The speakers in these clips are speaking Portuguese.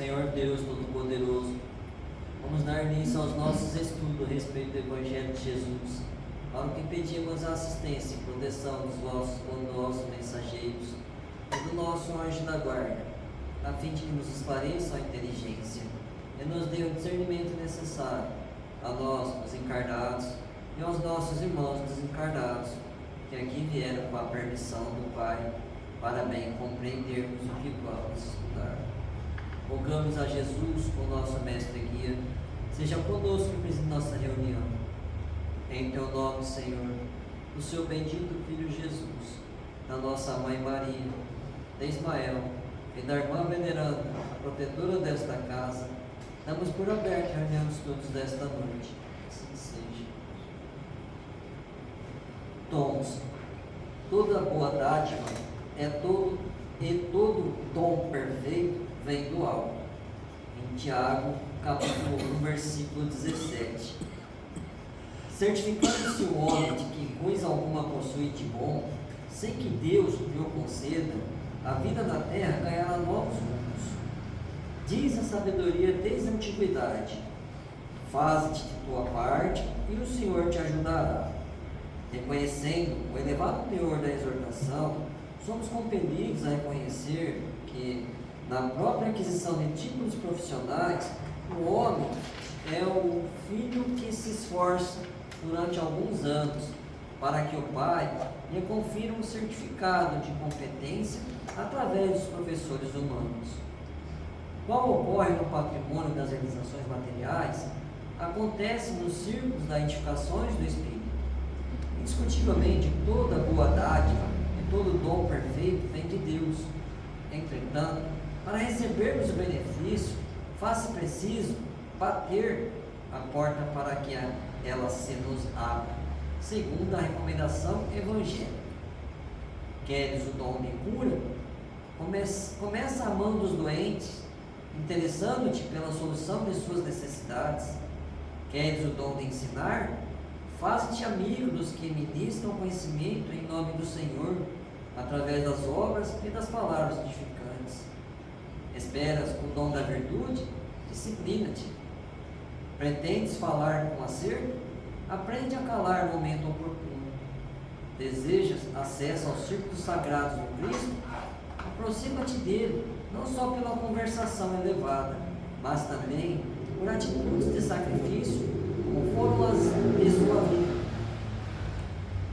Senhor Deus Todo-Poderoso, vamos dar início aos nossos estudos a respeito do Evangelho de Jesus, para o que pedimos a assistência e proteção dos nossos bondosos mensageiros e do nosso anjo da guarda, a fim de que nos esclareçam a inteligência e nos dê o discernimento necessário a nós, os encarnados, e aos nossos irmãos desencarnados, que aqui vieram com a permissão do Pai, para bem compreendermos o que vamos estudar. Rogamos a Jesus, o nosso mestre e guia, seja conosco e preside nossa reunião. Em teu nome, Senhor, do seu bendito Filho Jesus, da nossa Mãe Maria, de Ismael e da irmã veneranda, protetora desta casa, damos por aberto a reunião dos estudos desta noite. Assim seja. Dons. Toda boa dádiva todo dom perfeito vem do alto. Em Tiago, capítulo 1, versículo 17. Certificando-se o homem de que coisa alguma possui de bom, sem que Deus lhe o conceda, a vida da terra ganhará novos rumos. Diz a sabedoria desde a antiguidade: faze-te de tua parte e o Senhor te ajudará. Reconhecendo o elevado teor da exortação, somos compelidos a reconhecer que, na própria aquisição de títulos profissionais, o homem é o filho que se esforça durante alguns anos para que o pai lhe confira um certificado de competência através dos professores humanos. Qual ocorre no patrimônio das realizações materiais, acontece nos círculos das edificações do Espírito. Indiscutivelmente, toda boa dádiva e todo dom perfeito vem de Deus. Entretanto, para recebermos o benefício, faz-se preciso bater a porta para que ela se nos abra, segundo a recomendação evangélica. Queres o dom de cura? Começa amando os doentes, interessando-te pela solução de suas necessidades. Queres o dom de ensinar? Faz-te amigo dos que ministram conhecimento em nome do Senhor, através das obras e das palavras edificantes. Esperas o dom da virtude? Disciplina-te. Pretendes falar com acerto? Aprende a calar no momento oportuno. Desejas acesso aos círculos sagrados do Cristo? Aproxima-te dele, não só pela conversação elevada, mas também por atitudes de sacrifício, como foram as de sua vida.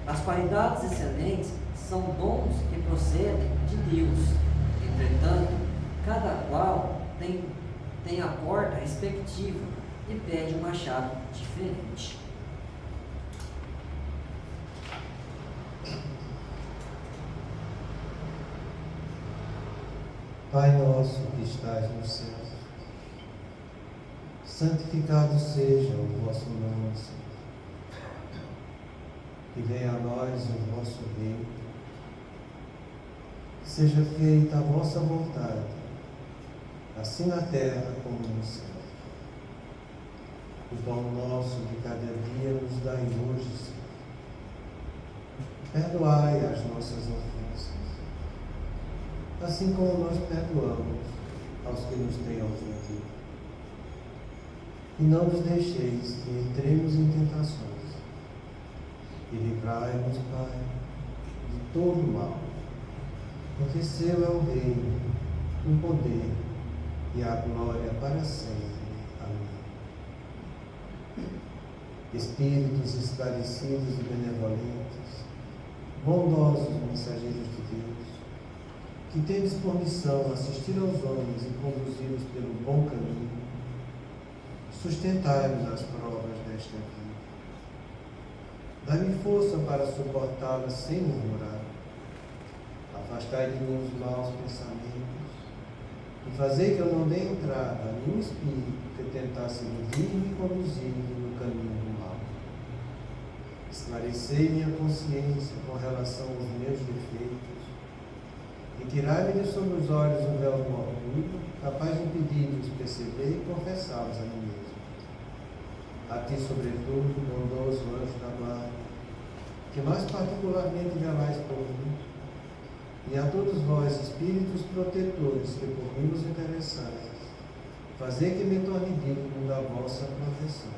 As qualidades excelentes são dons que procedem de Deus. Entretanto, cada qual tem a porta respectiva e pede uma chave diferente. Pai nosso que estás nos céus, santificado seja o vosso nome, Senhor. Que venha a nós o vosso reino. Seja feita a vossa vontade, assim na terra como no céu. O pão nosso de cada dia nos dai hoje, Senhor. Perdoai as nossas ofensas, assim como nós perdoamos aos que nos têm ofendido. E não nos deixeis que entremos em tentações, e livrai-nos, Pai, de todo o mal, porque seu é o reino, o poder e a glória para sempre. Amém. Espíritos esclarecidos e benevolentes, bondosos mensageiros de Deus, que tendes por missão assistir aos homens e conduzi-los pelo bom caminho, sustentai-nos nas provas desta vida. Dai-me força para suportá-las sem murmurar. Afastai de mim os maus pensamentos e fazei que eu não dê entrada a nenhum espírito que tentasse iludir-me e conduzir-me no caminho do mal. Esclarecei minha consciência com relação aos meus defeitos e tirai-me de sobre os olhos o véu do orgulho, capaz de impedir-me de perceber e confessá-los a mim mesmo. A ti, sobretudo, bondoso anjo da guarda, que mais particularmente velais por mim, e a todos vós, espíritos protetores, que por mim vos interessais, Fazer que me torne digno da vossa proteção.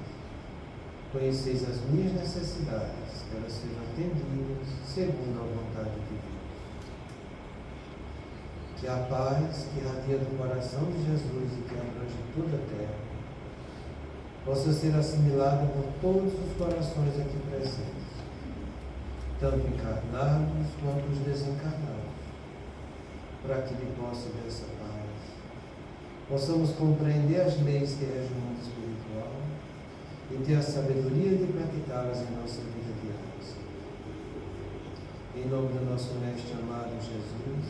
Conheceis as minhas necessidades, que elas sejam atendidas segundo a vontade de Deus. Que a paz que irradia do coração de Jesus e que abrange toda a terra, possa ser assimilada por todos os corações aqui presentes, tanto encarnados quanto os desencarnados, para que de posse dessa paz possamos compreender as leis que regem o mundo espiritual e ter a sabedoria de praticá-las em nossa vida diária. Em nome do nosso Mestre amado Jesus,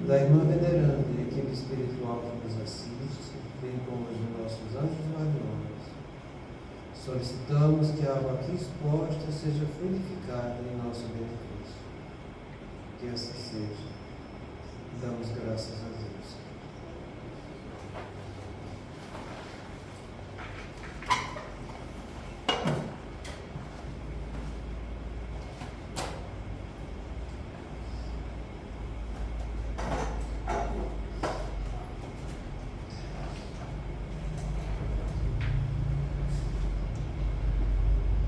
da Irmã Veneranda e equipe espiritual que nos assiste, bem como os nossos anjos guardiões, solicitamos que a água aqui exposta seja fluidificada em nosso benefício. Que assim seja. Damos graças a Deus.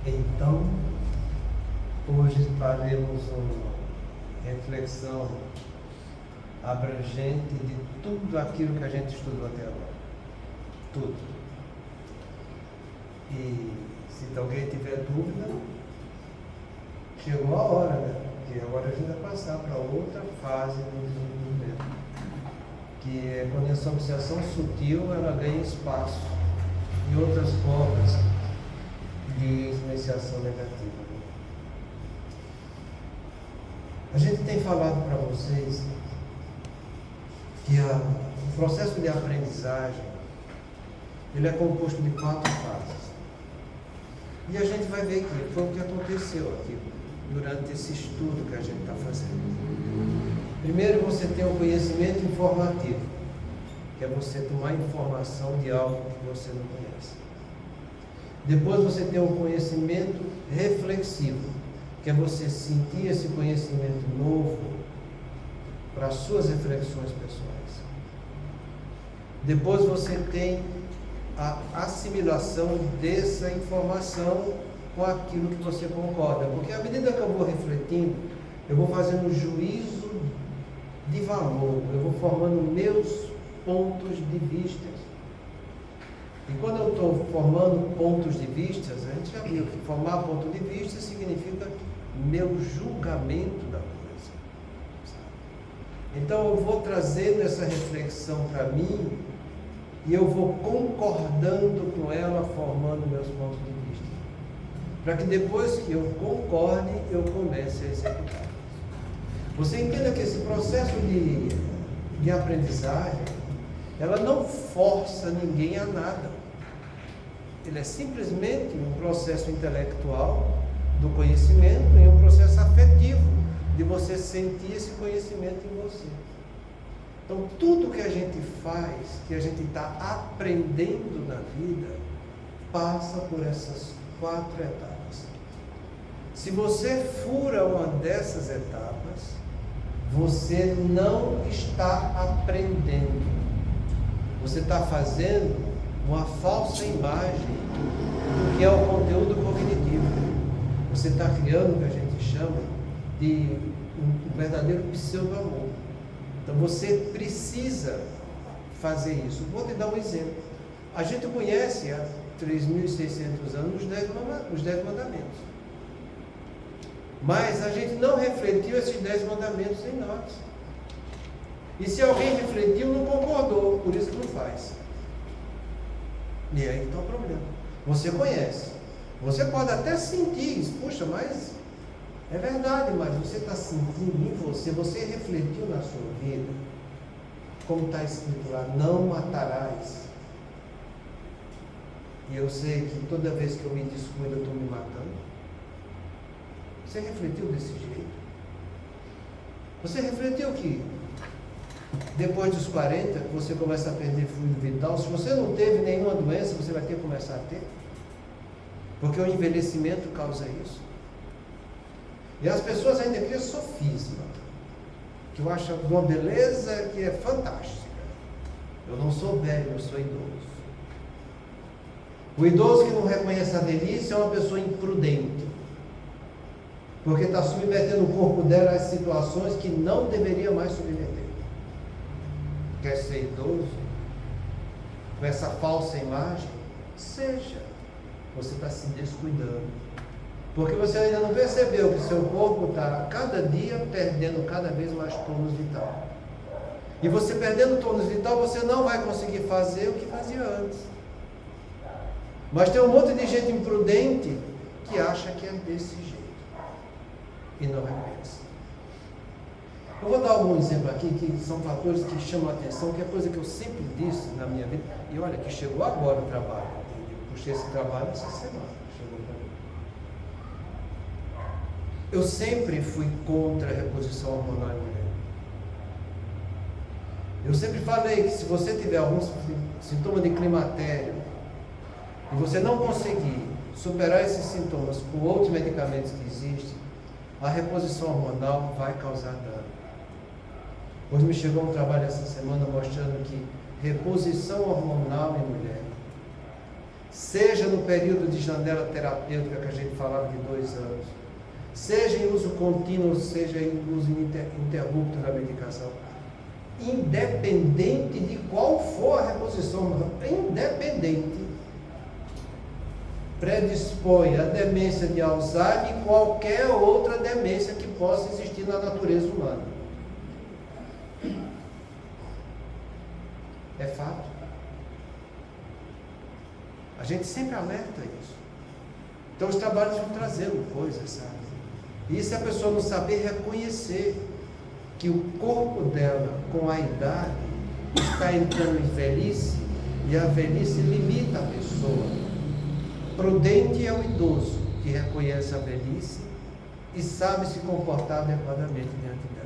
Então, hoje faremos uma reflexão abrangente de tudo aquilo que a gente estudou até agora. Tudo. E se alguém tiver dúvida, chegou a hora, né? Porque agora a gente vai passar para outra fase do desenvolvimento, que é quando essa obsessão sutil ela ganha espaço em outras formas de influenciação negativa. A gente tem falado para vocês que o processo de aprendizagem ele é composto de 4 fases. E a gente vai ver que foi o que aconteceu aqui durante esse estudo que a gente está fazendo. Primeiro você tem o conhecimento informativo, que é você tomar informação de algo que você não conhece. Depois você tem o conhecimento reflexivo, que é você sentir esse conhecimento novo para as suas reflexões pessoais. Depois você tem a assimilação dessa informação com aquilo que você concorda, porque à medida que eu vou refletindo, eu vou fazendo um juízo de valor, eu vou formando meus pontos de vista. E quando eu estou formando pontos de vista, a gente já viu que formar ponto de vista significa meu julgamento da coisa. Então eu vou trazendo essa reflexão para mim e eu vou concordando com ela, formando meus pontos de vista. Para que depois que eu concorde, eu comece a executar. Você entenda que esse processo de aprendizagem, ela não força ninguém a nada. Ele é simplesmente um processo intelectual do conhecimento e um processo afetivo de você sentir esse conhecimento em você. Então, tudo que a gente faz, que a gente está aprendendo na vida, passa por essas 4 etapas. Se você fura uma dessas etapas, você não está aprendendo. Você está fazendo uma falsa imagem do que é o conteúdo cognitivo. Você está criando o que a gente chama de um verdadeiro pseudo-amor. Então você precisa fazer isso. Vou te dar um exemplo. A gente conhece há 3.600 anos os 10 mandamentos. Mas a gente não refletiu esses 10 mandamentos em nós. E se alguém refletiu, não concordou, por isso que não faz. E aí está o problema. Você conhece. Você pode até sentir isso. Puxa, mas é verdade, mas você está sentindo em você, você refletiu na sua vida, como está escrito lá, não matarás. E eu sei que toda vez que eu me descuido, eu estou me matando. Você refletiu desse jeito? Você refletiu que depois dos 40, você começa a perder fluido vital. Se você não teve nenhuma doença, você vai ter que começar a ter. Porque o envelhecimento causa isso. E as pessoas ainda criam sofisma, que eu acho uma beleza que é fantástica. Eu não sou velho, eu sou idoso. O idoso que não reconhece a velhice é uma pessoa imprudente, porque está submetendo o corpo dela às situações que não deveria mais submeter. Quer ser idoso? Com essa falsa imagem? Seja. Você está se descuidando. Porque você ainda não percebeu que seu corpo está cada dia perdendo cada vez mais tônus vital. E você perdendo tônus vital, você não vai conseguir fazer o que fazia antes. Mas tem um monte de gente imprudente que acha que é desse jeito e não reconhece. Eu vou dar algum exemplo aqui que são fatores que chamam a atenção, que é coisa que eu sempre disse na minha vida. E olha que chegou agora o trabalho. Eu puxei esse trabalho essa semana. Chegou para mim. Eu sempre fui contra a reposição hormonal em mulher. Eu sempre falei que se você tiver algum sintoma de climatério e você não conseguir superar esses sintomas com outros medicamentos que existem, a reposição hormonal vai causar dano. Hoje me chegou um trabalho essa semana mostrando que reposição hormonal em mulher, seja no período de janela terapêutica que a gente falava de 2 anos, seja em uso contínuo, seja em uso ininterrupto da medicação, independente de qual for a reposição hormonal, independente, predispõe a demência de Alzheimer e qualquer outra demência que possa existir na natureza humana. É fato. A gente sempre alerta isso. Então os trabalhos vão trazendo coisas, sabe? E se a pessoa não saber reconhecer que o corpo dela, com a idade, está entrando em velhice, e a velhice limita a pessoa. Prudente é o idoso que reconhece a velhice e sabe se comportar adequadamente diante dela.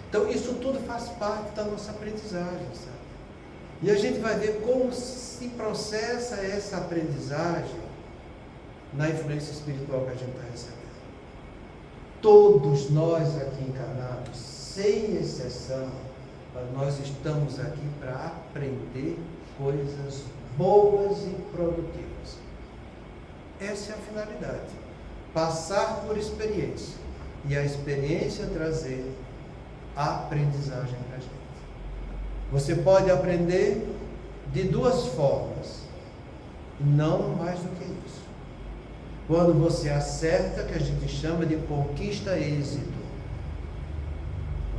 Então isso tudo faz parte da nossa aprendizagem, sabe? E a gente vai ver como se processa essa aprendizagem na influência espiritual que a gente está recebendo. Todos nós aqui encarnados, sem exceção, nós estamos aqui para aprender coisas boas e produtivas. Essa é a finalidade. Passar por experiência. E a experiência trazer a aprendizagem para a gente. Você pode aprender de 2 formas. Não mais do que isso. Quando você acerta, que a gente chama de conquista êxito.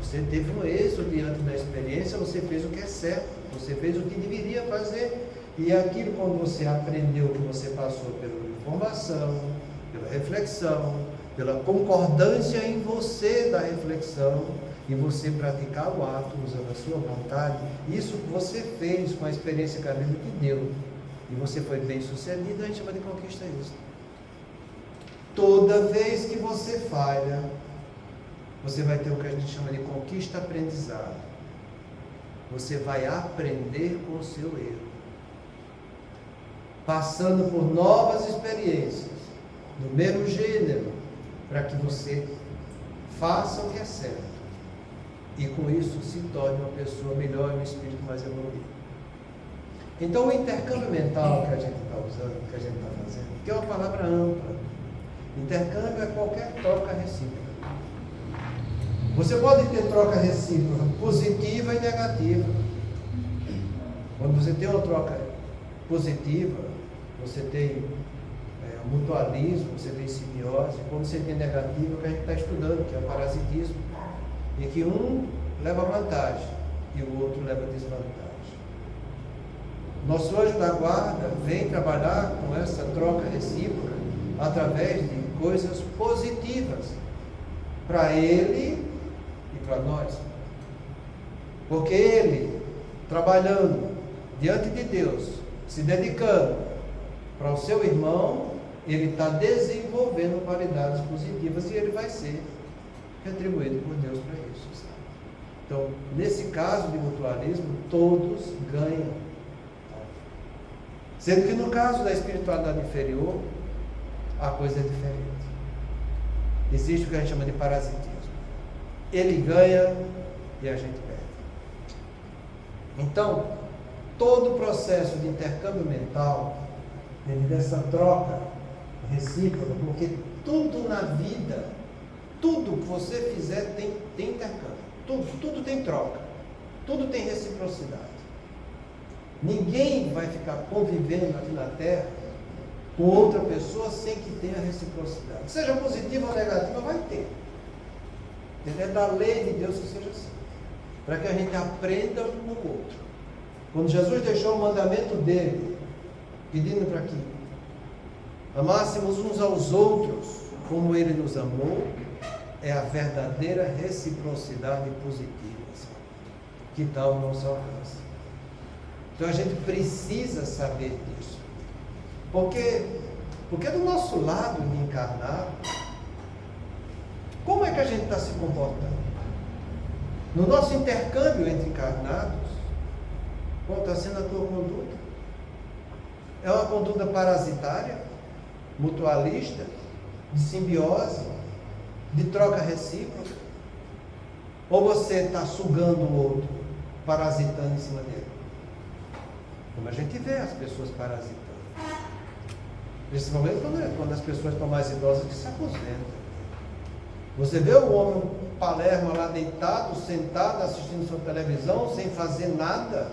Você teve um êxito diante da experiência, você fez o que é certo, você fez o que deveria fazer. E aquilo, quando você aprendeu, que você passou pela informação, pela reflexão, pela concordância em você da reflexão, e você praticar o ato usando a sua vontade, isso que você fez com a experiência que a vida te deu, e você foi bem sucedido, a gente chama de conquista isso. Toda vez que você falha, você vai ter o que a gente chama de conquista aprendizado. Você vai aprender com o seu erro, passando por novas experiências do mesmo gênero, para que você faça o que é certo e com isso se torne uma pessoa melhor e um espírito mais evoluído. Então o intercâmbio mental que a gente está usando, que a gente está fazendo, que é uma palavra ampla. Intercâmbio é qualquer troca recíproca. Você pode ter troca recíproca positiva e negativa. Quando você tem uma troca positiva, você tem mutualismo, você tem simbiose. Quando você tem negativa, é o que a gente está estudando, que é o parasitismo, em que um leva vantagem e o outro leva desvantagem. Nosso anjo da guarda vem trabalhar com essa troca recíproca através de coisas positivas para ele e para nós. Porque ele, trabalhando diante de Deus, se dedicando para o seu irmão, ele está desenvolvendo qualidades positivas e ele vai ser retribuído por Deus para isso. Sabe? Então, nesse caso de mutualismo, todos ganham. Sendo que no caso da espiritualidade inferior, a coisa é diferente. Existe o que a gente chama de parasitismo. Ele ganha e a gente perde. Então, todo o processo de intercâmbio mental, dessa troca recíproca, porque tudo na vida, tudo que você fizer tem intercâmbio, tudo tem troca, tudo tem reciprocidade. Ninguém vai ficar convivendo aqui na Terra com outra pessoa sem que tenha reciprocidade. Seja positiva ou negativa, vai ter. É da lei de Deus que seja assim, para que a gente aprenda um com o outro. Quando Jesus deixou o mandamento dele, pedindo para que amássemos uns aos outros como ele nos amou, é a verdadeira reciprocidade positiva que está ao nosso alcance. Então a gente precisa saber disso. Porque do nosso lado de encarnado, como é que a gente está se comportando? No nosso intercâmbio entre encarnados, qual está sendo a tua conduta? É uma conduta parasitária, mutualista, de simbiose, de troca recíproca? Ou você está sugando o outro, parasitando em cima dele? Como a gente vê as pessoas parasitando. Principalmente quando as pessoas estão mais idosas que se aposentam. Você vê o homem Palermo lá deitado, sentado, assistindo sua televisão, sem fazer nada.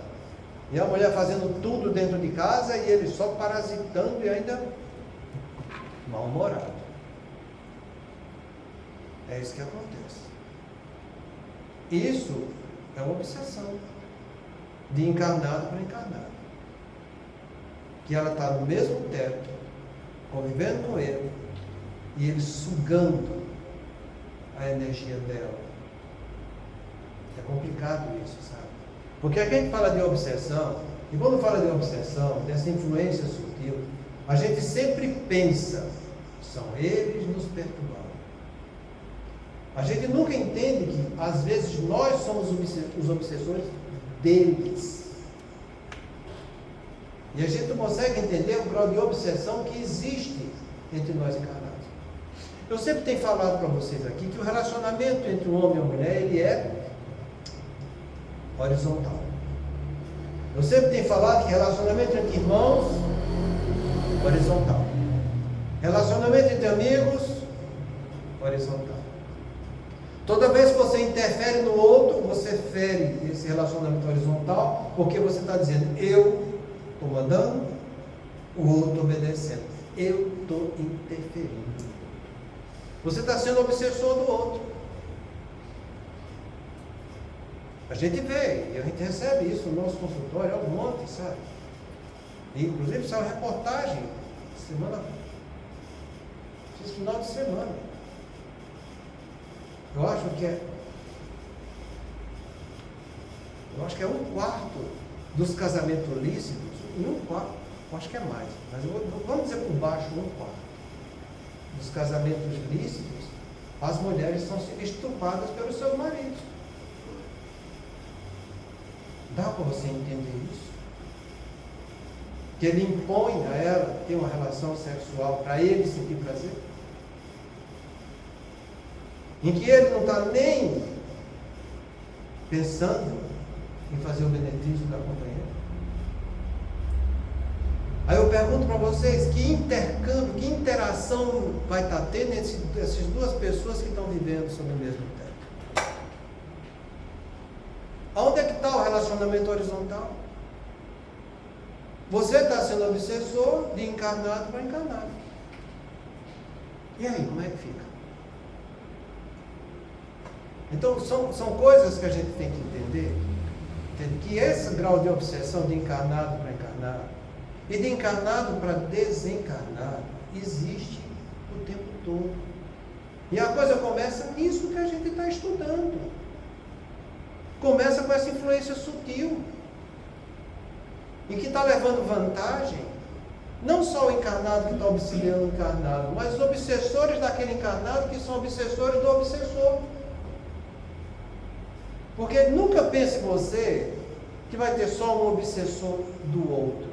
E a mulher fazendo tudo dentro de casa e ele só parasitando e ainda mal-humorado. É isso que acontece. Isso é uma obsessão de encarnado para encarnado. Que ela está no mesmo teto, convivendo com ele, e ele sugando a energia dela. É complicado isso, sabe? Porque aqui a gente fala de obsessão, e quando fala de obsessão, dessa influência sutil, a gente sempre pensa, são eles nos perturbando. A gente nunca entende que, às vezes, nós somos os obsessores deles. E a gente não consegue entender o grau de obsessão que existe entre nós encarnados. Eu sempre tenho falado para vocês aqui que o relacionamento entre o homem e a mulher, ele é horizontal. Eu sempre tenho falado que relacionamento entre irmãos, horizontal. Relacionamento entre amigos, horizontal. Toda vez que você interfere no outro, você fere esse relacionamento horizontal, porque você está dizendo, eu estou mandando, o outro obedecendo. Eu estou interferindo. Você está sendo obsessor do outro. A gente vê, e a gente recebe isso no nosso consultório, um monte, sabe? E, inclusive, saiu reportagem esse final de semana. Eu acho que é 1/4 dos casamentos lícitos, 1/4, eu acho que é mais, mas vamos dizer por baixo, 1/4 dos casamentos lícitos, as mulheres são estupradas pelos seus maridos. Dá para você entender isso? Que ele impõe a ela ter uma relação sexual para ele sentir prazer? Em que ele não está nem pensando em fazer o benefício da companheira. Aí eu pergunto para vocês, que intercâmbio, que interação vai estar tendo entre essas duas pessoas que estão vivendo sob o mesmo teto? Aonde é que está o relacionamento horizontal? Você está sendo obsessor de encarnado para encarnado. E aí, como é que fica? Então, são coisas que a gente tem que entender, que esse grau de obsessão de encarnado para encarnado e de encarnado para desencarnado existe o tempo todo. E a coisa começa nisso que a gente está estudando. Começa com essa influência sutil, em que está levando vantagem, não só o encarnado que está obsidiando o encarnado, mas os obsessores daquele encarnado que são obsessores do obsessor. Porque nunca pense você que vai ter só um obsessor do outro.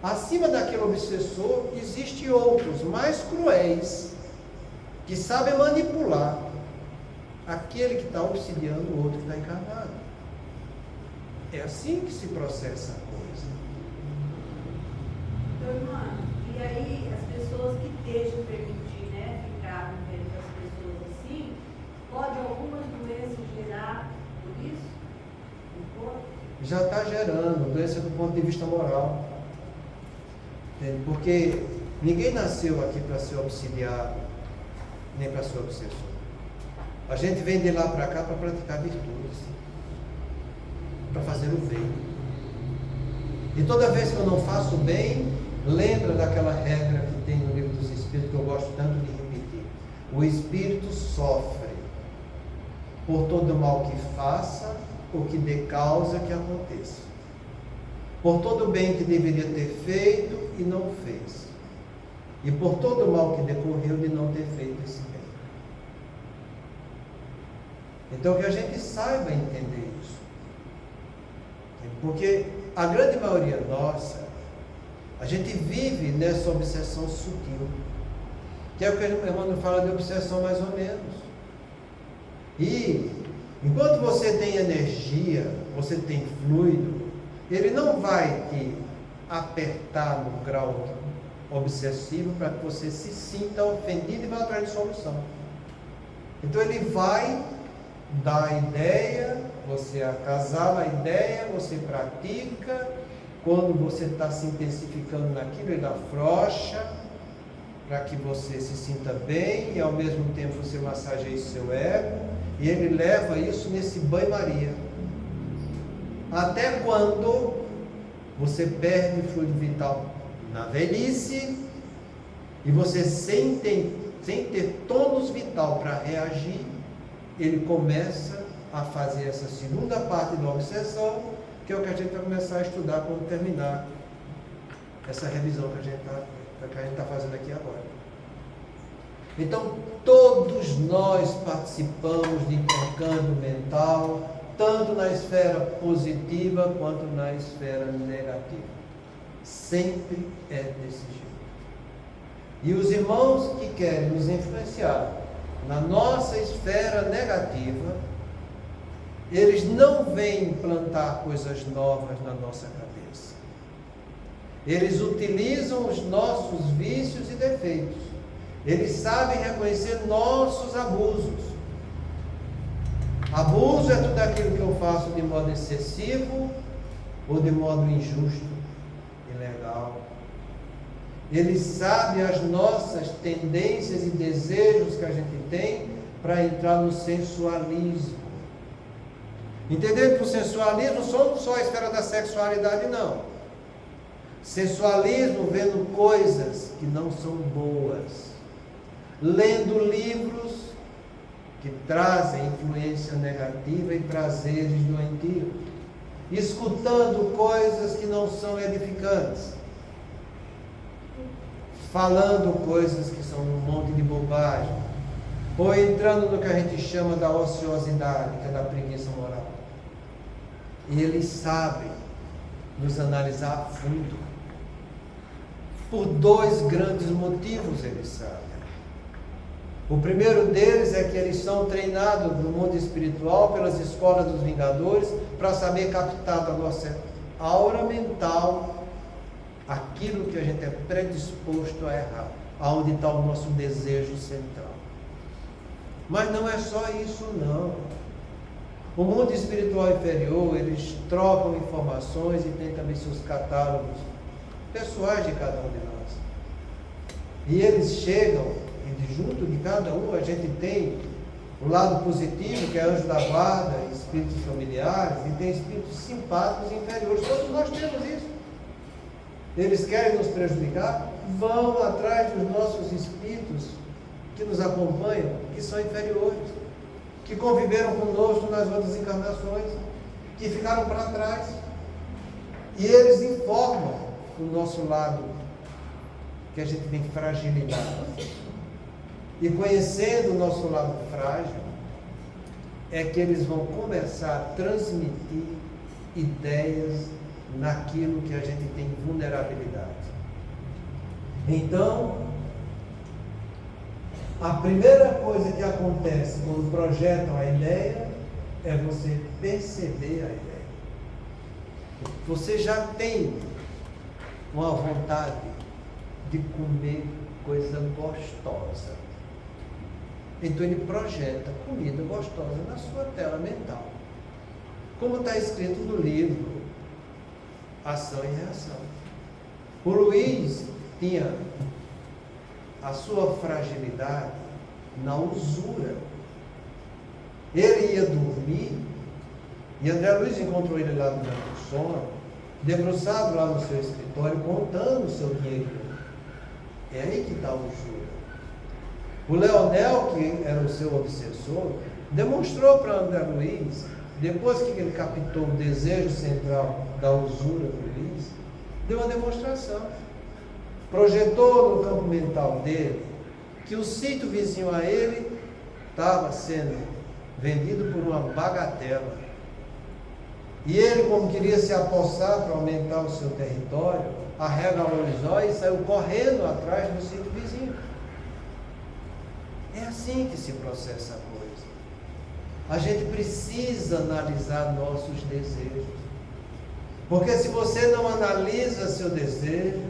Acima daquele obsessor, existem outros mais cruéis, que sabem manipular aquele que está obsidiando o outro que está encarnado. É assim que se processa a coisa. Então, irmã, e aí as pessoas que deixam permitir, né, ficar vivendo com as pessoas assim, pode algumas doenças gerar por isso? No corpo? Já está gerando doença do ponto de vista moral. Entende? Porque ninguém nasceu aqui para ser obsidiado, nem para ser obsessor. A gente vem de lá para cá para praticar virtudes, para fazer o bem. E toda vez que eu não faço o bem, lembra daquela regra que tem no Livro dos Espíritos, que eu gosto tanto de repetir. O espírito sofre por todo mal que faça, ou que dê causa que aconteça. Por todo o bem que deveria ter feito e não fez. E por todo o mal que decorreu de não ter feito esse bem. Então que a gente saiba entender isso. Porque a grande maioria nossa, a gente vive nessa obsessão sutil. Que é o que o irmão fala de obsessão mais ou menos. E enquanto você tem energia, você tem fluido, ele não vai te apertar no grau obsessivo para que você se sinta ofendido e vá atrás de solução. Então ele vai dar a ideia, você acasala a ideia, você pratica. Quando você está se intensificando naquilo, ele afrouxa para que você se sinta bem e ao mesmo tempo você massageie seu ego, e ele leva isso nesse banho-maria. Até quando você perde o fluido vital na velhice e você sem ter tônus vital para reagir, ele começa a fazer essa segunda parte da obsessão, que é o que a gente vai começar a estudar quando terminar essa revisão que a gente está fazendo aqui agora. Então, todos nós participamos de intercâmbio mental, tanto na esfera positiva quanto na esfera negativa. Sempre é desse jeito. E os irmãos que querem nos influenciar na nossa esfera negativa, eles não vêm implantar coisas novas na nossa cabeça. Eles utilizam os nossos vícios e defeitos. Eles sabem reconhecer nossos abusos. Abuso é tudo aquilo que eu faço de modo excessivo ou de modo injusto, ilegal. Eles sabem as nossas tendências e desejos que a gente tem para entrar no sensualismo. Entendendo que o sensualismo não só a esfera da sexualidade, não. Sensualismo vendo coisas que não são boas. Lendo livros que trazem influência negativa e prazeres doentios. Escutando coisas que não são edificantes. Falando coisas que são um monte de bobagem. Ou entrando no que a gente chama da ociosidade, que é da preguiça moral. E eles sabem nos analisar a fundo. Por dois grandes motivos eles sabem. O primeiro deles é que eles são treinados no mundo espiritual pelas escolas dos Vingadores para saber captar da nossa aura mental aquilo que a gente é predisposto a errar, aonde está o nosso desejo central. Mas não é só isso não. O mundo espiritual inferior, eles trocam informações e tem também seus catálogos pessoais de cada um de nós. E eles chegam, e junto de cada um a gente tem o lado positivo, que é anjo da guarda, espíritos familiares, e tem espíritos simpáticos e inferiores. Todos nós temos isso. Eles querem nos prejudicar, vão atrás dos nossos espíritos que nos acompanham, que são inferiores, que conviveram conosco nas outras encarnações, que ficaram para trás. E eles informam o nosso lado, que a gente tem fragilidade. E conhecendo o nosso lado frágil, é que eles vão começar a transmitir ideias naquilo que a gente tem vulnerabilidade. Então, a primeira coisa que acontece quando projetam a ideia é você perceber a ideia. Você já tem uma vontade de comer coisa gostosa. Então ele projeta comida gostosa na sua tela mental. Como está escrito no livro Ação e Reação. O Luiz tinha a sua fragilidade na usura. Ele ia dormir e André Luiz encontrou ele lá durante o sono, debruçado lá no seu escritório, contando o seu dinheiro. É aí que está a usura. O Leonel, que era o seu obsessor, demonstrou para André Luiz, depois que ele captou o desejo central da usura do Luiz, deu uma demonstração. Projetou no campo mental dele que o sítio vizinho a ele estava sendo vendido por uma bagatela. E ele, como queria se apossar para aumentar o seu território, arregalou os olhos e saiu correndo atrás do sítio vizinho. É assim que se processa a coisa. A gente precisa analisar nossos desejos. Porque se você não analisa seu desejo,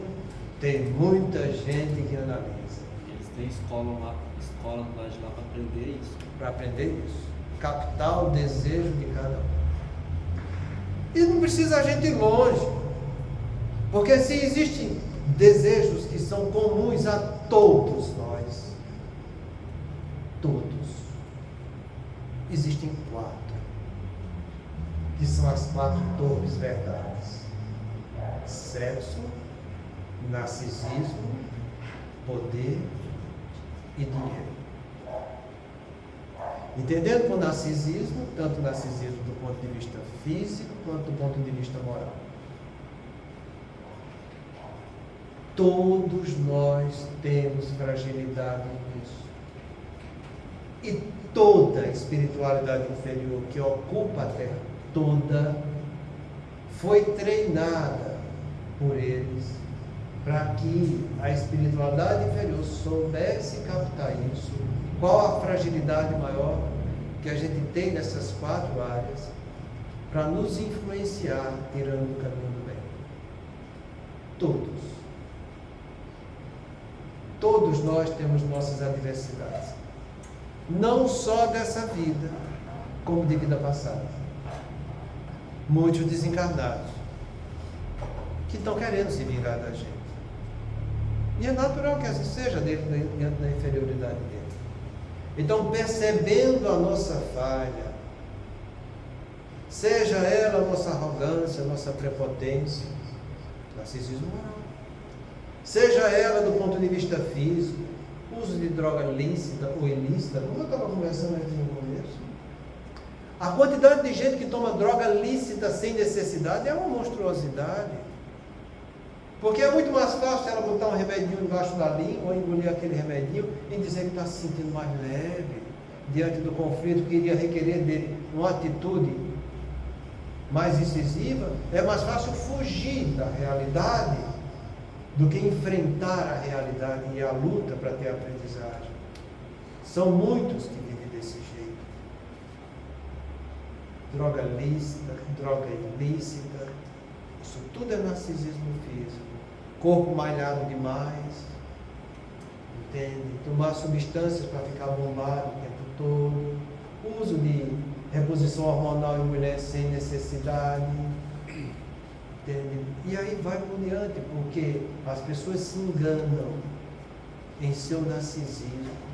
tem muita gente que analisa. Eles têm escola do lado de lá para aprender isso. Para aprender isso. Captar o desejo de cada um. E não precisa a gente ir longe. Porque se existem desejos que são comuns a todos nós, todos, existem 4, que são as 4 torres verdades: sexo, narcisismo, poder e dinheiro. Entendendo por narcisismo, tanto narcisismo do ponto de vista físico quanto do ponto de vista moral. Todos nós temos fragilidade nisso. E toda a espiritualidade inferior que ocupa a Terra toda foi treinada por eles para que a espiritualidade inferior soubesse captar isso. Qual a fragilidade maior que a gente tem nessas 4 áreas para nos influenciar tirando o caminho do bem? Todos. Todos nós temos nossas adversidades. Não só dessa vida, como de vida passada. Muitos desencarnados que estão querendo se vingar da gente. E é natural que assim seja dentro da inferioridade dele. Então, percebendo a nossa falha, seja ela a nossa arrogância, a nossa prepotência, narcisismo moral, seja ela do ponto de vista físico, uso de droga lícita ou ilícita, como eu estava conversando aqui no começo, a quantidade de gente que toma droga lícita sem necessidade é uma monstruosidade. Porque é muito mais fácil ela botar um remedinho embaixo da língua, ou engolir aquele remedinho e dizer que está se sentindo mais leve diante do conflito que iria requerer dele uma atitude mais incisiva. É mais fácil fugir da realidade do que enfrentar a realidade e a luta para ter aprendizagem. São muitos que vivem desse jeito. Droga lícita, droga ilícita, isso tudo é narcisismo físico. Corpo malhado demais, entende? Tomar substâncias para ficar bombado o tempo todo, uso de reposição hormonal em mulheres sem necessidade, entende? E aí vai por diante, porque as pessoas se enganam em seu narcisismo.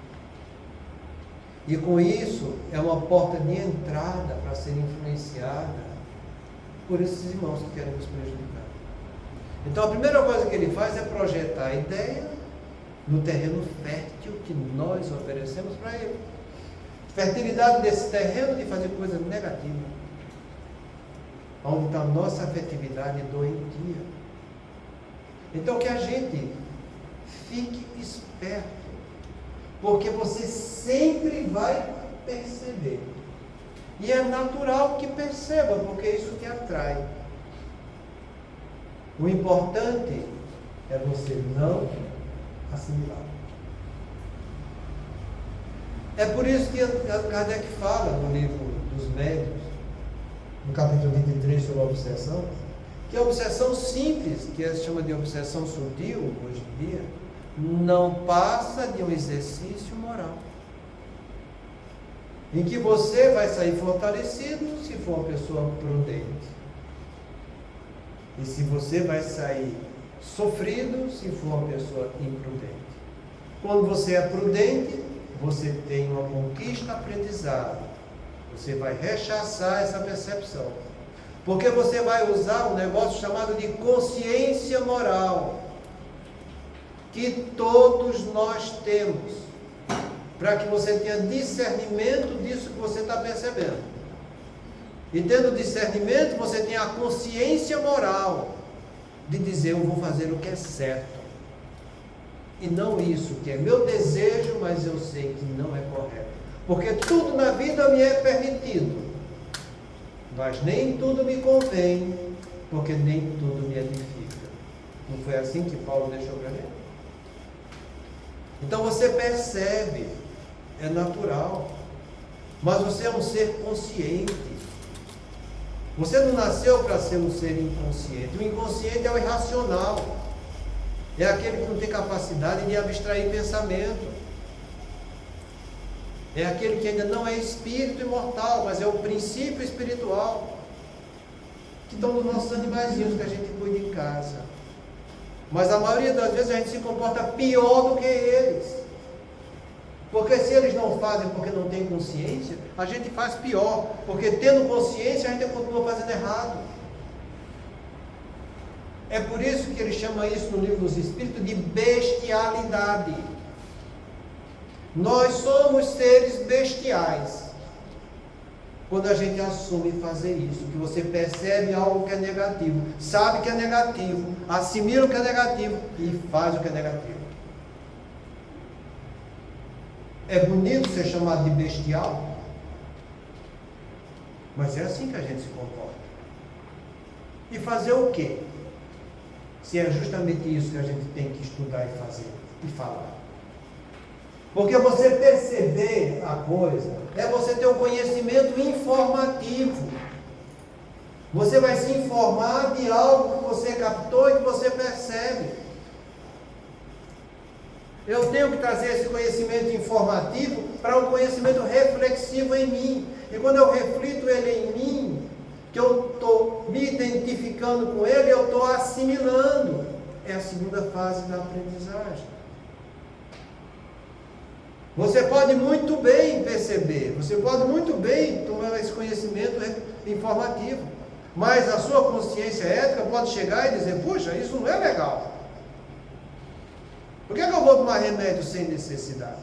E com isso é uma porta de entrada para ser influenciada por esses irmãos que querem nos prejudicar. Então a primeira coisa que ele faz é projetar a ideia no terreno fértil que nós oferecemos para ele. Fertilidade desse terreno de fazer coisa negativa. Onde está a nossa afetividade doentia. Então que a gente fique esperto. Porque você sempre vai perceber. E é natural que perceba, porque isso te atrai. O importante é você não assimilar. É por isso que Kardec fala no livro dos Médiuns, no capítulo 23 sobre a obsessão, que a obsessão simples, que se chama de obsessão sutil hoje em dia, não passa de um exercício moral. Em que você vai sair fortalecido se for uma pessoa prudente. E se você vai sair sofrido se for uma pessoa imprudente. Quando você é prudente, você tem uma conquista aprendizado. Você vai rechaçar essa percepção. Porque você vai usar um negócio chamado de consciência moral, que todos nós temos, para que você tenha discernimento disso que você está percebendo. E tendo discernimento, você tem a consciência moral de dizer, eu vou fazer o que é certo. E não isso que é meu desejo, mas eu sei que não é correto. Porque tudo na vida me é permitido, mas nem tudo me convém, porque nem tudo me edifica. Não foi assim que Paulo deixou para mim? Então você percebe, é natural, mas você é um ser consciente. Você não nasceu para ser um ser inconsciente. O inconsciente é o irracional. É aquele que não tem capacidade de abstrair pensamento. É aquele que ainda não é espírito imortal, mas é o princípio espiritual. Que estão nos nossos animaizinhos que a gente cuida em casa. Mas a maioria das vezes a gente se comporta pior do que eles. Porque se eles não fazem porque não têm consciência, a gente faz pior. Porque tendo consciência, a gente continua fazendo errado. É por isso que ele chama isso no livro dos Espíritos de bestialidade. Nós somos seres bestiais. Quando a gente assume fazer isso, que você percebe algo que é negativo, sabe que é negativo, assimila o que é negativo e faz o que é negativo. É bonito ser chamado de bestial, mas é assim que a gente se comporta. E fazer o quê? Se é justamente isso que a gente tem que estudar e fazer e falar. Porque você perceber a coisa é você ter um conhecimento informativo. Você vai se informar de algo que você captou e que você percebe. Eu tenho que trazer esse conhecimento informativo para um conhecimento reflexivo em mim. E quando eu reflito ele em mim, que eu estou me identificando com ele, eu estou assimilando. É a segunda fase da aprendizagem. Você pode muito bem perceber, você pode muito bem tomar esse conhecimento informativo, mas a sua consciência ética pode chegar e dizer, puxa, isso não é legal. Por que eu vou tomar remédio sem necessidade?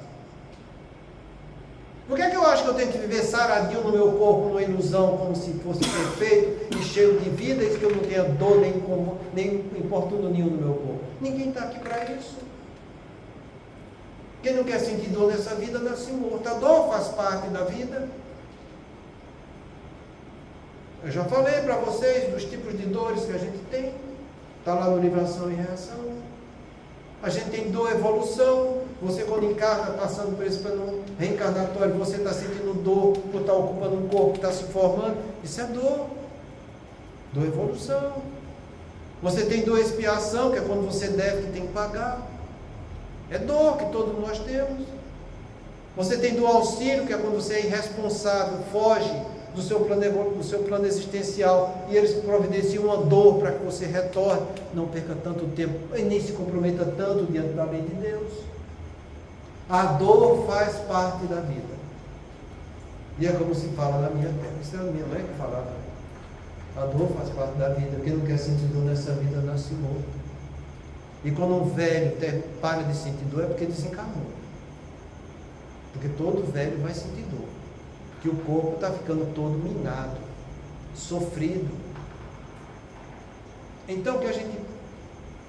Por que eu acho que eu tenho que viver saradinho no meu corpo, numa ilusão, como se fosse perfeito e cheio de vida, e que eu não tenha dor nem importuno nenhum no meu corpo? Ninguém está aqui para isso. Quem não quer sentir dor nessa vida, nasce morto. A dor faz parte da vida. Eu já falei para vocês dos tipos de dores que a gente tem. Está lá no livro Ação e Reação. A gente tem dor, evolução. Você quando encarna, passando por esse plano reencarnatório, você está sentindo dor por estar ocupando um corpo que está se formando. Isso é dor. Dor, evolução. Você tem dor, expiação, que é quando você deve, que tem que pagar. É dor que todos nós temos. Você tem dor, auxílio, que é quando você é irresponsável, foge do seu plano existencial, e eles providenciam uma dor para que você retorne, não perca tanto tempo e nem se comprometa tanto diante da lei de Deus. A dor faz parte da vida. E é como se fala na minha terra. Isso é a minha mãe que falava. A dor faz parte da vida. Quem não quer sentir dor nessa vida nasce morto. E quando um velho para de sentir dor é porque desencarnou. Porque todo velho vai sentir dor. Porque o corpo está ficando todo minado, sofrido. Então que a gente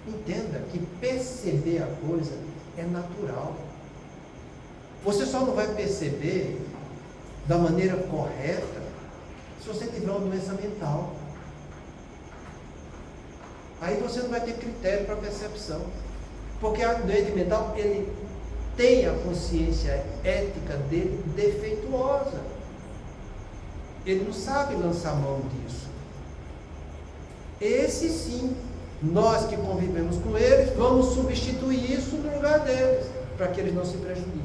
entenda que perceber a coisa é natural. Você só não vai perceber da maneira correta se você tiver uma doença mental. Aí você não vai ter critério para percepção. Porque a doente mental, ele tem a consciência ética dele defeituosa. Ele não sabe lançar mão disso. Esse sim, nós que convivemos com eles, vamos substituir isso no lugar deles, para que eles não se prejudiquem,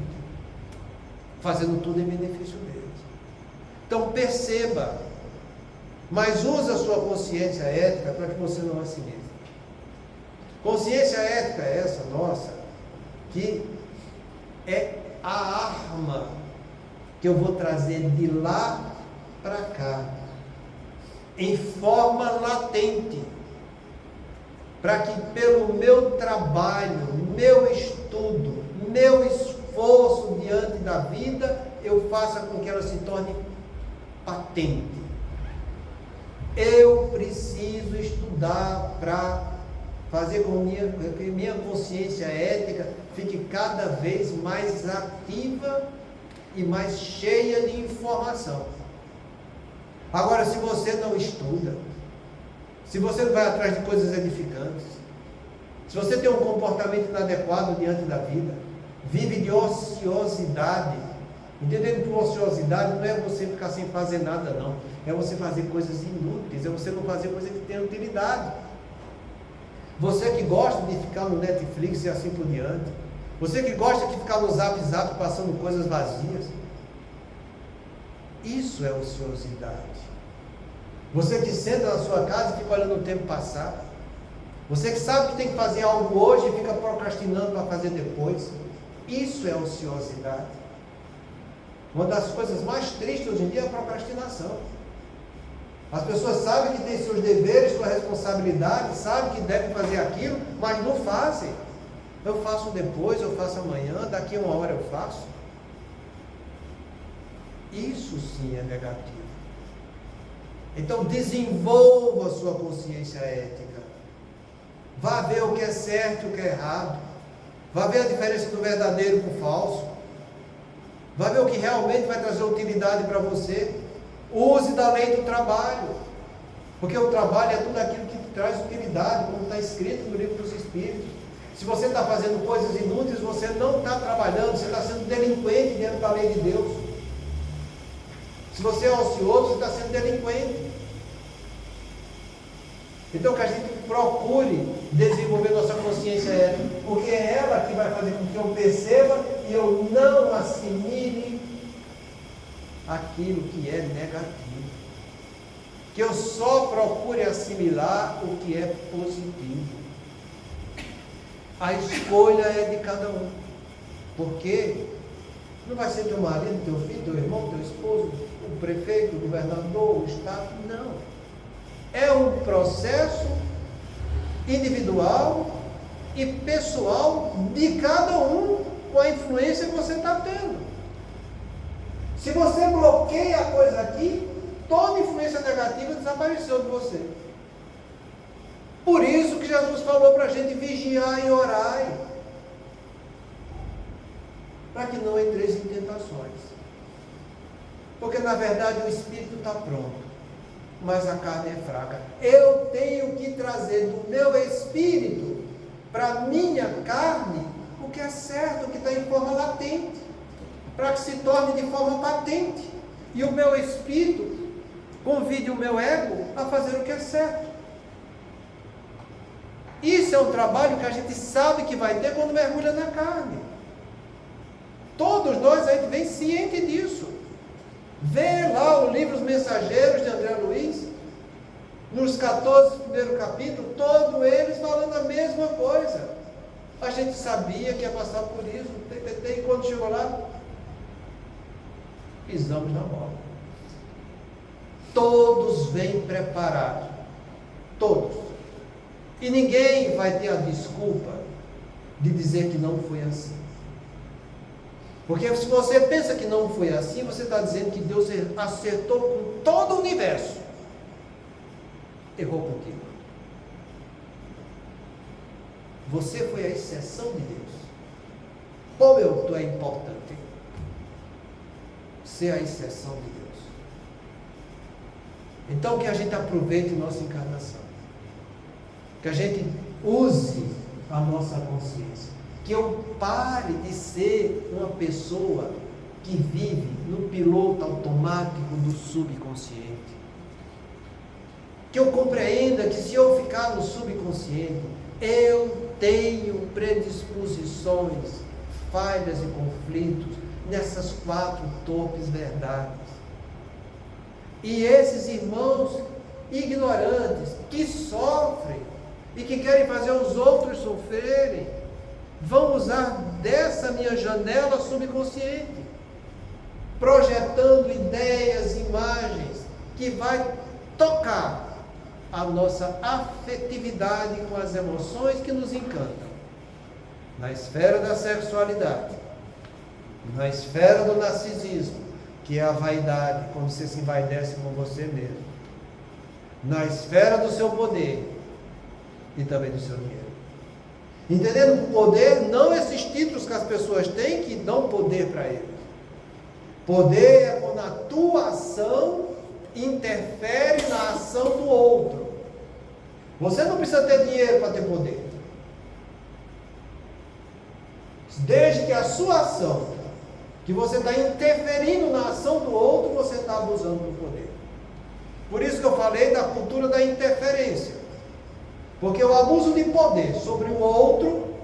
fazendo tudo em benefício deles. Então perceba, mas use a sua consciência ética para que você não assimile. Consciência ética é essa nossa, que é a arma que eu vou trazer de lá para cá, em forma latente, para que pelo meu trabalho, meu estudo, meu esforço diante da vida, eu faça com que ela se torne patente. Eu preciso estudar para fazer com que minha consciência ética fique cada vez mais ativa e mais cheia de informação. Agora, se você não estuda, se você não vai atrás de coisas edificantes, se você tem um comportamento inadequado diante da vida, vive de ociosidade, entendendo que ociosidade não é você ficar sem fazer nada, não. É você fazer coisas inúteis, é você não fazer coisa que tenha utilidade. Você que gosta de ficar no Netflix e assim por diante, você que gosta de ficar no Zap passando coisas vazias, isso é ociosidade. Você que senta na sua casa e fica olhando o tempo passar, você que sabe que tem que fazer algo hoje e fica procrastinando para fazer depois, isso é ociosidade. Uma das coisas mais tristes hoje em dia é a procrastinação. As pessoas sabem que têm seus deveres, suas responsabilidades, sabem que devem fazer aquilo, mas não fazem. Eu faço depois, eu faço amanhã, daqui a uma hora eu faço. Isso sim é negativo. Então desenvolva a sua consciência ética. Vá ver o que é certo e o que é errado. Vá ver a diferença do verdadeiro com o falso. Vá ver o que realmente vai trazer utilidade para você. Use da lei do trabalho. Porque o trabalho é tudo aquilo que traz utilidade, como está escrito no livro dos Espíritos. Se você está fazendo coisas inúteis, você não está trabalhando, você está sendo delinquente dentro da lei de Deus. Se você é ocioso, você está sendo delinquente. Então que a gente procure desenvolver nossa consciência ética, porque é ela que vai fazer com que eu perceba e eu não assimile aquilo que é negativo. Que eu só procure assimilar o que é positivo. A escolha é de cada um. Porque não vai ser teu marido, teu filho, teu irmão, teu esposo, o prefeito, o governador, o Estado. Não. É um processo individual e pessoal de cada um com a influência que você está tendo. Se você bloqueia a coisa aqui, toda influência negativa desapareceu de você. Por isso que Jesus falou para a gente vigiar e orar, para que não entreis em tentações. Porque na verdade o espírito está pronto, mas a carne é fraca. Eu tenho que trazer do meu espírito para a minha carne o que é certo, o que está em forma latente, para que se torne de forma patente. E o meu espírito convide o meu ego a fazer o que é certo. Isso é um trabalho que a gente sabe que vai ter quando mergulha na carne. Todos nós aí vem ciente disso. Vê lá o livro Os Mensageiros de André Luiz, nos 14 primeiro capítulo, todos eles falando a mesma coisa. A gente sabia que ia passar por isso, e quando chegou lá, pisamos na bola. Todos vêm preparados, todos. E ninguém vai ter a desculpa de dizer que não foi assim. Porque se você pensa que não foi assim, você está dizendo que Deus acertou com todo o universo. Errou contigo. Você foi a exceção de Deus. Como tu é importante ser a exceção de Deus. Então que a gente aproveite nossa encarnação. Que a gente use a nossa consciência. Que eu pare de ser uma pessoa que vive no piloto automático do subconsciente. que eu compreenda que se eu ficar no subconsciente, eu tenho predisposições, falhas e conflitos nessas 4 torpes verdades. E esses irmãos ignorantes, que sofrem e que querem fazer os outros sofrerem, vão usar dessa minha janela subconsciente, projetando ideias, imagens, que vai tocar a nossa afetividade com as emoções que nos encantam. Na esfera da sexualidade, na esfera do narcisismo, que é a vaidade, quando você se envaidece com você mesmo. Na esfera do seu poder e também do seu dinheiro. Entendendo que o poder, não esses títulos que as pessoas têm que dão poder para eles. Poder é quando a tua ação interfere na ação do outro. Você não precisa ter dinheiro para ter poder. Desde que a sua ação, que você está interferindo na ação do outro, você está abusando do poder. Por isso que eu falei da cultura da interferência. Porque o abuso de poder sobre o outro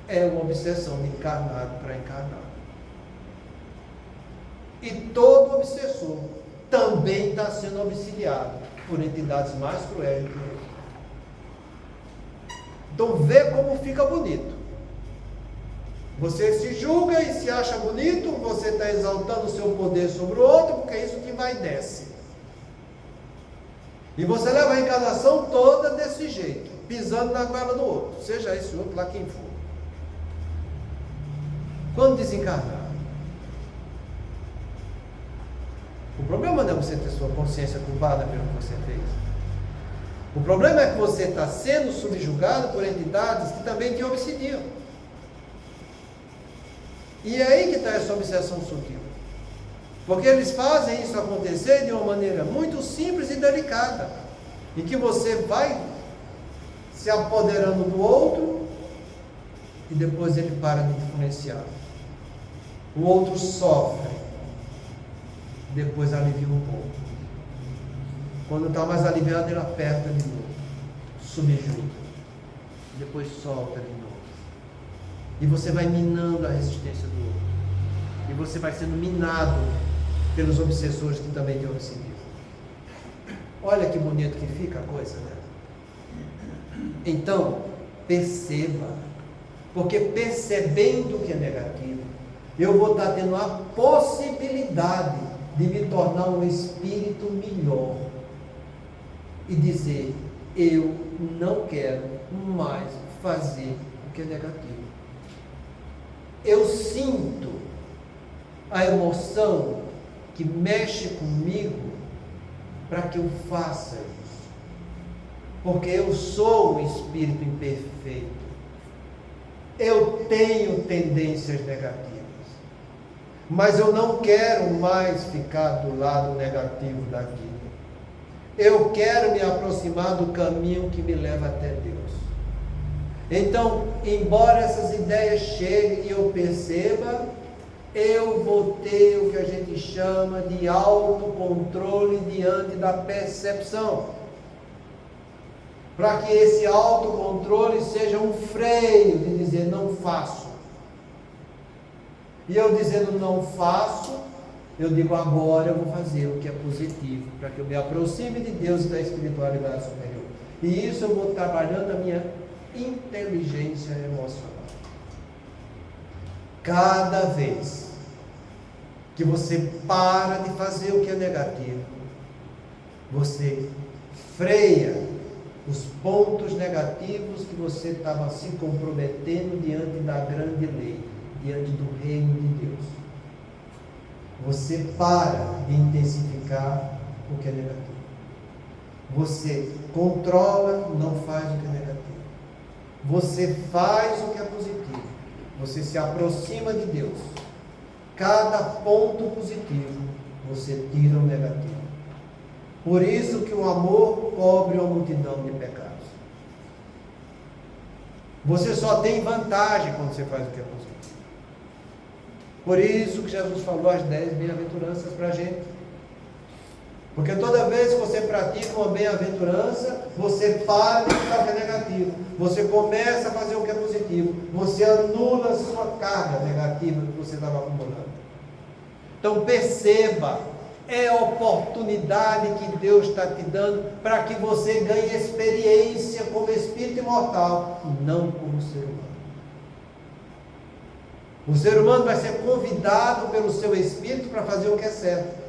é uma obsessão de encarnado para encarnado. E todo obsessor também está sendo obsidiado por entidades mais cruéis do que ele. Então vê como fica bonito. Você se julga e se acha bonito, você está exaltando o seu poder sobre o outro, porque é isso que vai e desce. E você leva a encarnação toda desse jeito, pisando na goela do outro, seja esse outro lá quem for. Quando desencarnar, o problema não é você ter sua consciência culpada pelo que você fez. O problema é que você está sendo subjugado por entidades que também te obsidiam. E é aí que está essa obsessão sutil. Porque eles fazem isso acontecer de uma maneira muito simples e delicada, em que você vai se apoderando do outro e depois ele para de influenciar. O outro sofre, depois alivia um pouco. Quando está mais aliviado, ele aperta de novo, subjuga, depois solta de novo. E você vai minando a resistência do outro. E você vai sendo minado pelos obsessores que também te obsediam. Olha que bonito que fica a coisa, né? Então, perceba. Porque percebendo o que é negativo, eu vou estar tendo a possibilidade de me tornar um espírito melhor. E dizer, eu não quero mais fazer o que é negativo. Eu sinto a emoção que mexe comigo para que eu faça isso. Porque eu sou um espírito imperfeito. Eu tenho tendências negativas. Mas eu não quero mais ficar do lado negativo da vida. Eu quero me aproximar do caminho que me leva até Deus. Então, embora essas ideias cheguem e eu perceba, eu vou ter o que a gente chama de autocontrole diante da percepção. Para que esse autocontrole seja um freio de dizer não faço. E eu dizendo não faço, eu digo agora eu vou fazer o que é positivo, para que eu me aproxime de Deus e da espiritualidade superior. E isso eu vou trabalhando a minha inteligência emocional. Cada vez que você para de fazer o que é negativo, você freia os pontos negativos que você estava se comprometendo diante da grande lei, diante do reino de Deus. Você para de intensificar o que é negativo. Você controla, não faz o que é negativo. Você faz o que é positivo. Você se aproxima de Deus. Cada ponto positivo, você tira o negativo. Por isso que o amor cobre uma multidão de pecados. Você só tem vantagem quando você faz o que é positivo. Por isso que Jesus falou as 10 bem-aventuranças para a gente. Porque toda vez que você pratica uma bem-aventurança, você para de ficar o que é negativo. Você começa a fazer o que é positivo. Você anula a sua carga negativa que você estava acumulando. Então perceba, é a oportunidade que Deus está te dando para que você ganhe experiência como espírito imortal, não como ser humano. O ser humano vai ser convidado pelo seu espírito para fazer o que é certo.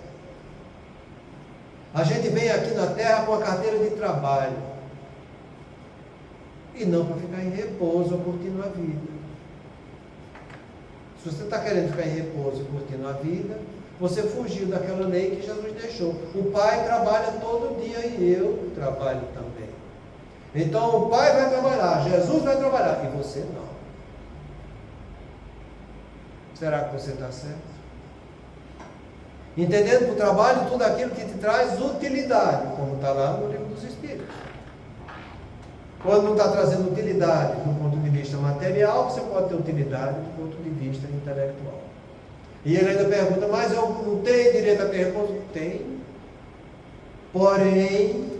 A gente vem aqui na Terra com a carteira de trabalho. E não para ficar em repouso ou curtindo a vida. Se você está querendo ficar em repouso e curtindo a vida, você fugiu daquela lei que Jesus deixou. O Pai trabalha todo dia e eu trabalho também. Então o Pai vai trabalhar, Jesus vai trabalhar e você não. Será que você está certo? Entendendo para o trabalho tudo aquilo que te traz utilidade, como está lá no Livro dos Espíritos. Quando não está trazendo utilidade do ponto de vista material, você pode ter utilidade do ponto de vista intelectual. E ele ainda pergunta, mas eu não tenho direito a ter repouso? Tem. Porém,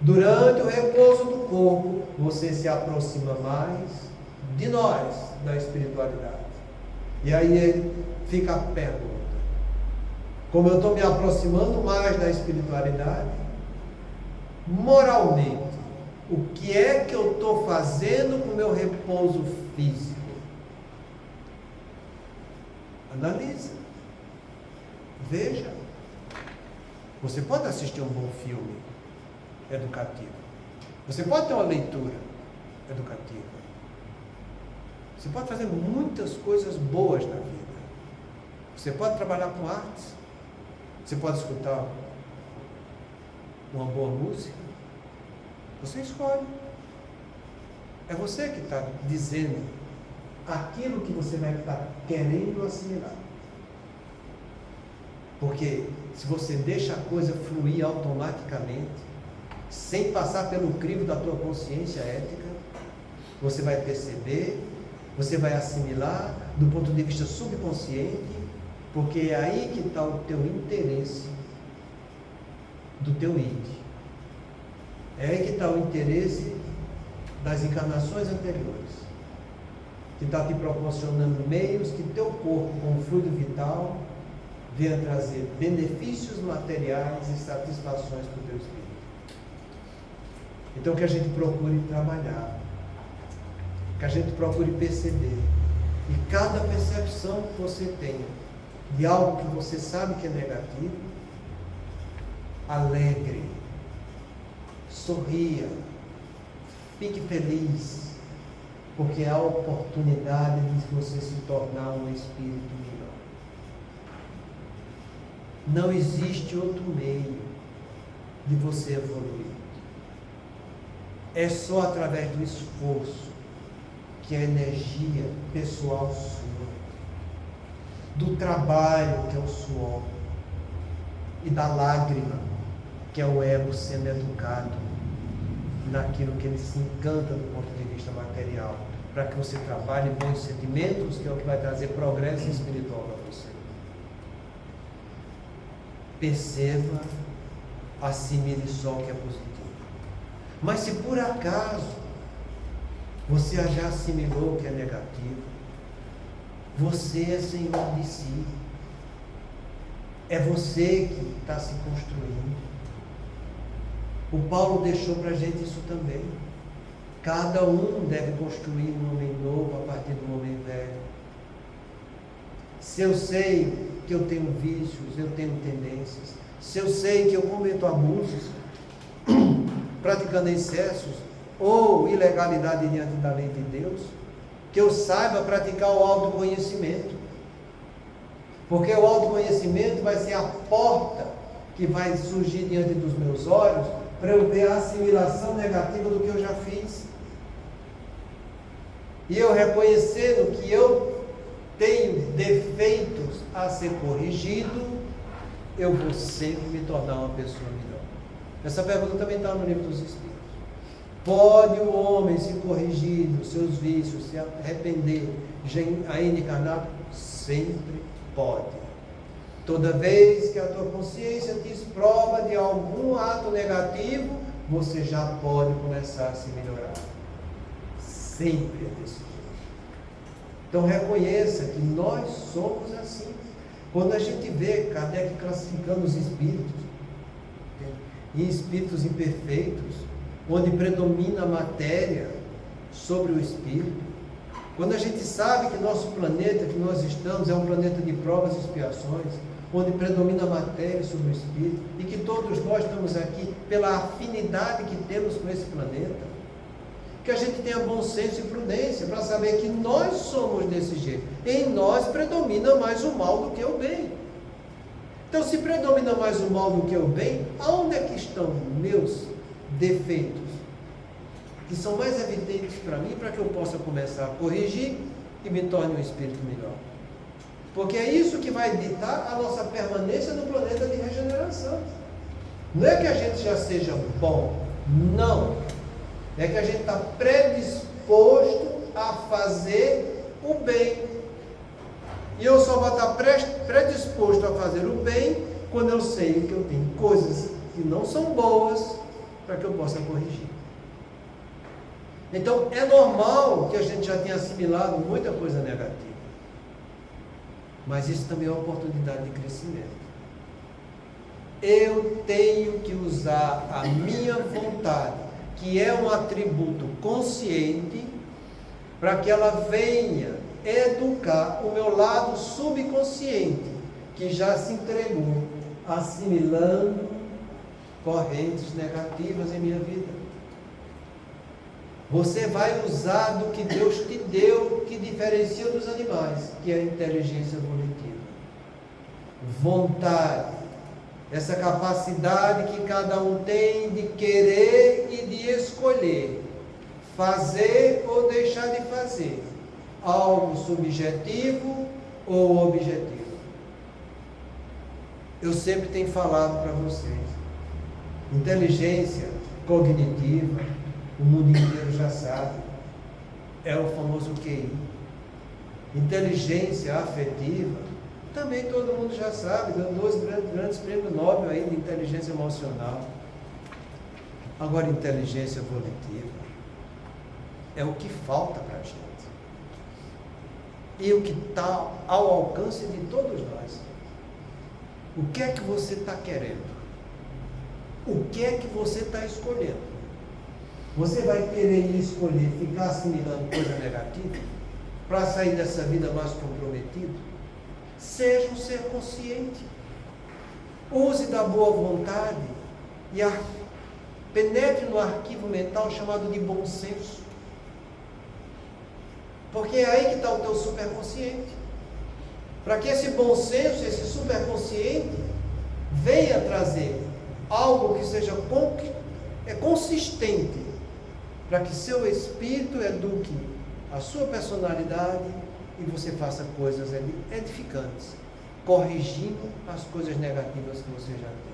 durante o repouso do corpo, você se aproxima mais de nós, da espiritualidade. E aí ele fica a pergunta. Como eu estou me aproximando mais da espiritualidade, moralmente, o que é que eu estou fazendo com o meu repouso físico? Analise. Veja. Você pode assistir um bom filme educativo. Você pode ter uma leitura educativa. Você pode fazer muitas coisas boas na vida. Você pode trabalhar com artes. Você pode escutar uma boa música. Você escolhe. É você que está dizendo aquilo que você vai estar querendo assimilar. Porque se você deixa a coisa fluir automaticamente, sem passar pelo crivo da tua consciência ética, você vai perceber, você vai assimilar do ponto de vista subconsciente, porque é aí que está o teu interesse do teu id. É aí que está o interesse das encarnações anteriores, que está te proporcionando meios que teu corpo, com o fluido vital, venha trazer benefícios materiais e satisfações para o teu espírito. Então que a gente procure trabalhar, que a gente procure perceber, e cada percepção que você tenha de algo que você sabe que é negativo, alegre, sorria, fique feliz, porque há a oportunidade de você se tornar um espírito melhor. Não existe outro meio de você evoluir. É só através do esforço que a energia pessoal sua, do trabalho, que é o suor, e da lágrima, que é o ego sendo educado naquilo que ele se encanta do ponto de vista material, para que você trabalhe bons sentimentos, que é o que vai trazer progresso espiritual para você. Perceba, assimile só o que é positivo. Mas se por acaso você já assimilou o que é negativo, você é senhor de si. É você que está se construindo. O Paulo deixou para a gente isso também. Cada um deve construir um homem novo a partir do homem velho. Se eu sei que eu tenho vícios, eu tenho tendências, se eu sei que eu cometo abusos, praticando excessos ou ilegalidade diante da lei de Deus, que eu saiba praticar o autoconhecimento. Porque o autoconhecimento vai ser a porta que vai surgir diante dos meus olhos para eu ver a assimilação negativa do que eu já fiz. E eu reconhecendo que eu tenho defeitos a ser corrigido, eu vou sempre me tornar uma pessoa melhor. Essa pergunta também está no Livro dos Espíritos. Pode o homem se corrigir dos seus vícios, se arrepender, ainda encarnado? Sempre pode. Toda vez que a tua consciência te prova de algum ato negativo, você já pode começar a se melhorar. Sempre é desse jeito. Então reconheça que nós somos assim. Quando a gente vê Kardec classificando os espíritos, em espíritos imperfeitos, onde predomina a matéria sobre o espírito, quando a gente sabe que nosso planeta, que nós estamos, é um planeta de provas e expiações, onde predomina a matéria sobre o espírito, e que todos nós estamos aqui pela afinidade que temos com esse planeta, que a gente tenha bom senso e prudência para saber que nós somos desse jeito. Em nós predomina mais o mal do que o bem. Então, se predomina mais o mal do que o bem, aonde é que estão meus defeitos? Que são mais evidentes para mim, para que eu possa começar a corrigir e me torne um espírito melhor. Porque é isso que vai ditar a nossa permanência no planeta de regeneração. Não é que a gente já seja bom, não. É que a gente está predisposto a fazer o bem. E eu só vou estar predisposto a fazer o bem quando eu sei que eu tenho coisas que não são boas para que eu possa corrigir. Então, é normal que a gente já tenha assimilado muita coisa negativa. Mas isso também é uma oportunidade de crescimento. Eu tenho que usar a minha vontade, que é um atributo consciente, para que ela venha educar o meu lado subconsciente, que já se entregou, assimilando correntes negativas em minha vida. Você vai usar do que Deus te deu, que diferencia dos animais, que é a inteligência volitiva. Vontade, essa capacidade que cada um tem de querer e de escolher, fazer ou deixar de fazer, algo subjetivo ou objetivo. Eu sempre tenho falado para vocês, inteligência cognitiva, o mundo inteiro já sabe, é o famoso QI. Inteligência afetiva, também todo mundo já sabe, deu 2 grandes prêmios Nobel aí de inteligência emocional. Agora, inteligência volitiva é o que falta para a gente. E o que está ao alcance de todos nós. O que é que você está querendo? O que é que você está escolhendo? Você vai querer escolher ficar assimilando coisa negativa para sair dessa vida mais comprometido? Seja um ser consciente. Use da boa vontade e penetre no arquivo mental chamado de bom senso. Porque é aí que está o teu superconsciente. Para que esse bom senso, esse superconsciente, venha trazer algo que seja consistente, para que seu espírito eduque a sua personalidade e você faça coisas edificantes, corrigindo as coisas negativas que você já tem.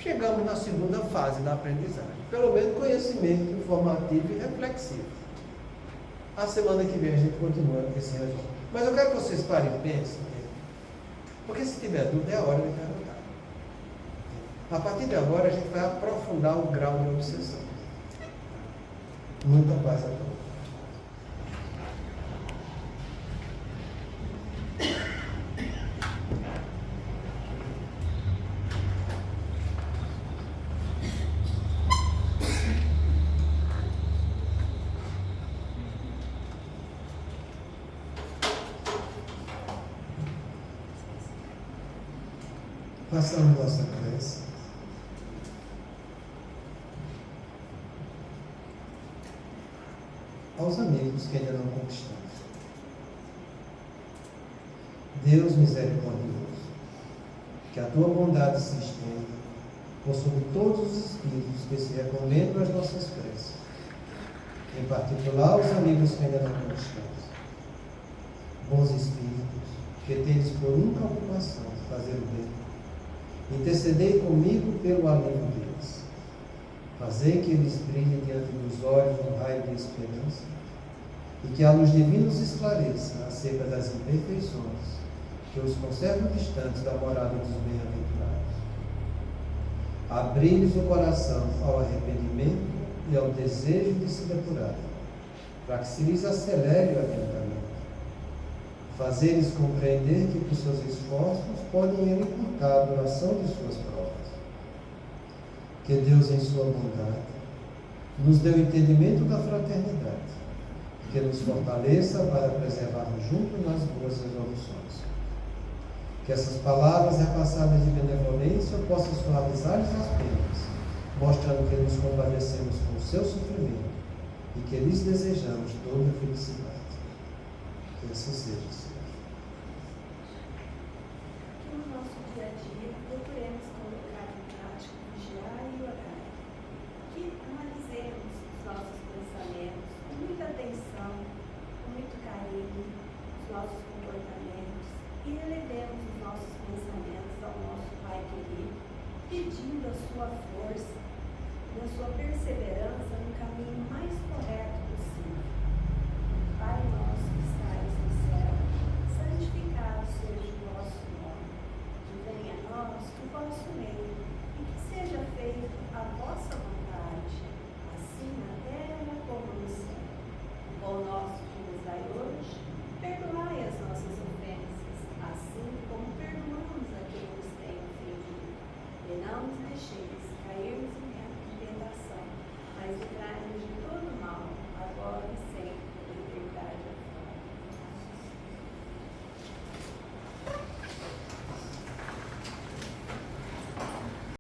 Chegamos na segunda fase da aprendizagem, pelo menos conhecimento informativo e reflexivo. A semana que vem a gente continua esse registro. Mas eu quero que vocês parem e pensem, porque se tiver dúvida é a hora de perguntar. A partir de agora a gente vai aprofundar o grau de obsessão. Muita paz a todos. Façamos nossa prece. Aos amigos que ainda não conquistamos. Deus misericordioso, que a tua bondade se estenda por sobre todos os espíritos que se recomendam às nossas preces, em particular os amigos que ainda não conquistamos. Bons espíritos, que tendes por única ocupação fazer o bem, intercedei comigo pelo alívio deles. Fazei que eles brilhem diante dos olhos um raio de esperança, e que a luz divina nos esclareça acerca das imperfeições que os conservam distantes da morada dos bem-aventurados. Abrir-lhes o coração ao arrependimento e ao desejo de se depurar, para que se lhes acelere o adiantamento. Fazer-lhes compreender que por seus esforços podem ele encurtar a duração de suas provas. Que Deus, em sua bondade, nos dê o entendimento da fraternidade, que nos fortaleça para preservarmos juntos nas boas resoluções. Que essas palavras repassadas de benevolência possam suavizar-lhes as penas, mostrando que nos compadecemos com o seu sofrimento e que lhes desejamos toda a felicidade. Que assim seja, Senhor. Que no nosso dia a dia procuremos colocar em prática o vigiar e orar. Que analisemos os nossos pensamentos com muita atenção, com muito carinho, os nossos comportamentos e elevemos os nossos pensamentos ao nosso Pai querido, pedindo a sua força e a sua perseverança no caminho mais correto possível. Pai nosso que estais no céu, santificado seja o vosso nome. Que venha a nós o vosso reino e que seja feita a vossa vontade, assim na terra como no céu. O pão nosso que nos dai hoje, perdoai as nossas ofensas, assim como perdoamos a quem nos tem ofendido. E não nos deixeis cairmos em tentação, mas livrai-nos